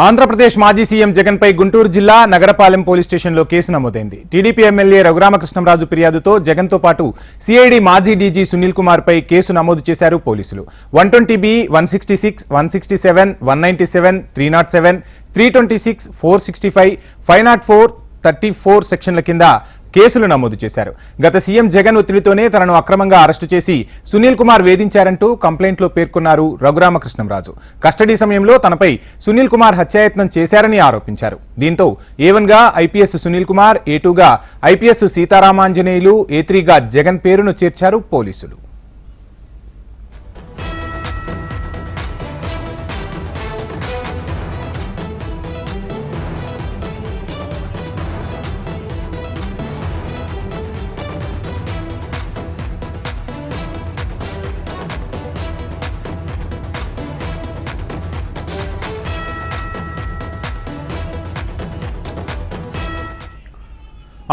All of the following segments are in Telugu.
ఆంధ్రప్రదేశ్ మాజీ సీఎం జగన్ పై గుంటూరు జిల్లా నగరపాలెం పోలీస్ స్టేషన్లో కేసు నమోదైంది. టీడీపీ ఎమ్మెల్యే రఘురామకృష్ణంరాజు ఫిర్యాదుతో జగన్తో పాటు సిఐడి మాజీ డీజీ సునీల్ కుమార్ పై కేసు నమోదు చేశారు పోలీసులు. 120B, 166, 167, 197, 307, 326, 465, 504, 34 సెక్షన్ల కింద కేసులు నమోదు చేశారు. గత సీఎం జగన్ ఒత్తిడితోనే తనను అక్రమంగా అరెస్టు చేసి సునీల్ కుమార్ వేధించారంటూ కంప్లైంట్లో పేర్కొన్నారు రఘురామకృష్ణంరాజు. కస్టడీ సమయంలో తనపై సునీల్ కుమార్ హత్యాయత్నం చేశారని ఆరోపించారు. దీంతో A1గా ఐపీఎస్ సునీల్ కుమార్, A2గా ఐపీఎస్ సీతారామాంజనేయులు, A3గా జగన్ పేరును చేర్చారు పోలీసులు.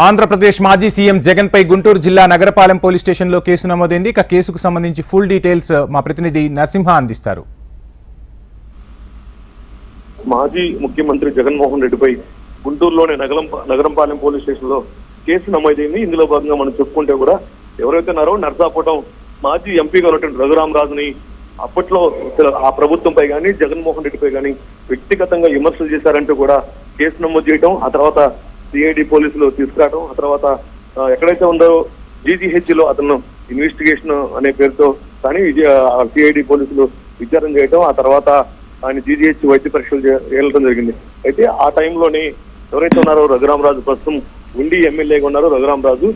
ఆంధ్రప్రదేశ్ మాజీ సీఎం జగన్ పై గుంటూరు జిల్లా నగరపాలెం పోలీస్ స్టేషన్లో కేసు నమోదైంది. ఇక కేసుకు సంబంధించి ఫుల్ డీటెయిల్స్ మా ప్రతినిధి నరసింహ అందిస్తారు. మాజీ ముఖ్యమంత్రి జగన్మోహన్ రెడ్డిపై గుంటూరులోని నగరంపాలెం పోలీస్ స్టేషన్ లో కేసు నమోదైంది. ఇందులో భాగంగా మనం చెప్పుకుంటే కూడా ఎవరైతే ఉన్నారో నర్సాపురం మాజీ ఎంపీగా ఉన్నటువంటి రఘురామరాజుని అప్పట్లో ఆ ప్రభుత్వంపై కానీ జగన్మోహన్ రెడ్డిపై కానీ వ్యక్తిగతంగా విమర్శలు చేశారంటూ కూడా కేసు నమోదు చేయడం, ఆ తర్వాత సిఐడి పోలీసులు తీసుకురావడం, ఆ తర్వాత ఎక్కడైతే ఉందో GGH లో అతను ఇన్వెస్టిగేషన్ అనే పేరుతో కానీ సిఐడి పోలీసులు విచారణ చేయడం, ఆ తర్వాత ఆయన GGH వైద్య పరీక్షలు చేయడం జరిగింది. అయితే ఆ టైంలోనే ఎవరైతే ఉన్నారో రఘురామరాజు, ప్రస్తుతం ఉండి ఎమ్మెల్యేగా ఉన్నారో రఘురామరాజు,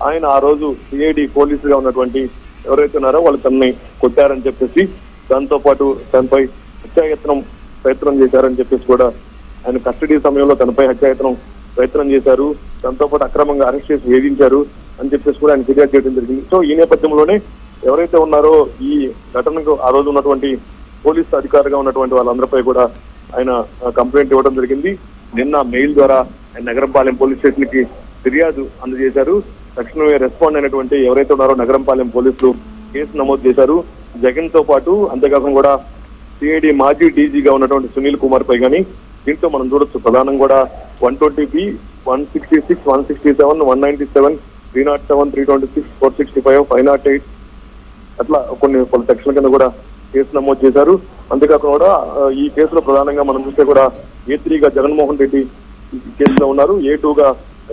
ఆయన ఆ రోజు సిఐడి పోలీసుగా ఉన్నటువంటి ఎవరైతే ఉన్నారో వాళ్ళు తనని కొట్టారని చెప్పేసి, దాంతో పాటు తనపై హత్యాయత్నం ప్రయత్నం చేశారని చెప్పేసి కూడా ఆయన కస్టడీ సమయంలో తనపై హత్యాయత్నం ప్రయత్నం చేశారు, దాంతో పాటు అక్రమంగా అరెస్ట్ చేసి వేధించారు అని చెప్పేసి కూడా ఆయన ఫిర్యాదు చేయడం జరిగింది. సో ఈ నేపథ్యంలోనే ఎవరైతే ఉన్నారో ఈ ఘటనకు ఆ రోజు ఉన్నటువంటి పోలీసు అధికారిగా ఉన్నటువంటి వాళ్ళందరిపై కూడా ఆయన కంప్లైంట్ ఇవ్వడం జరిగింది. నిన్న మెయిల్ ద్వారా ఆయన నగరంపాలెం పోలీస్ స్టేషన్ కి ఫిర్యాదు అందజేశారు. తక్షణమే రెస్పాండ్ అయినటువంటి ఎవరైతే ఉన్నారో నగరంపాలెం పోలీసులు కేసు నమోదు చేశారు. జగన్ తో పాటు అంతేకాకుండా కూడా సిఐడి మాజీ డీజీగా ఉన్నటువంటి సునీల్ కుమార్ పై కానీ దీంతో మనం చూడొచ్చు ప్రధానం కూడా 120B, 166, 167, 197, 307, 326, 465, 508 అట్లా కొన్ని సెక్షన్ల కింద కూడా కేసు నమోదు చేశారు. అంతేకాకుండా కూడా ఈ కేసులో ప్రధానంగా మనం చూస్తే కూడా A3గా జగన్మోహన్ రెడ్డి కేసులో ఉన్నారు, A2గా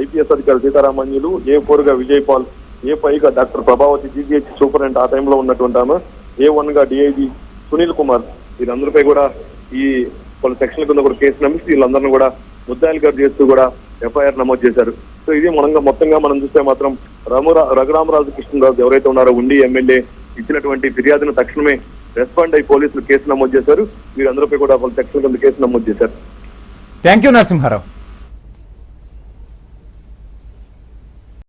ఐపీఎస్ అధికారి సీతారామాంజనేయులు, A4గా విజయ్ పాల్, A5గా డాక్టర్ ప్రభావతి GGH సూపరింటెండెంట్ ఆ టైంలో ఉన్నటువంటి ఆమె, A1గా DIG సునీల్ కుమార్, వీరందరిపై కూడా ఈ పలు సెక్షన్ల కింద కూడా కేసు నమ్మిసి వీళ్ళందరినీ కూడా ముద్దాయిలుగా చేస్తూ కూడా FIR నమోదు చేశారు. సో ఇది మొత్తంగా మనం చూస్తే మాత్రం రఘురామరాజు కృష్ణరాజు ఎవరైతే ఉన్నారో ఉండి ఎమ్మెల్యే ఇచ్చినటువంటి ఫిర్యాదును తక్షణమే రెస్పాండ్ అయి పోలీసులు కేసు నమోదు చేశారు. వీరందరిపై కూడా పలు సెక్షన్ల కింద కేసు నమోదు చేశారు. Thank you Narasimha Rao.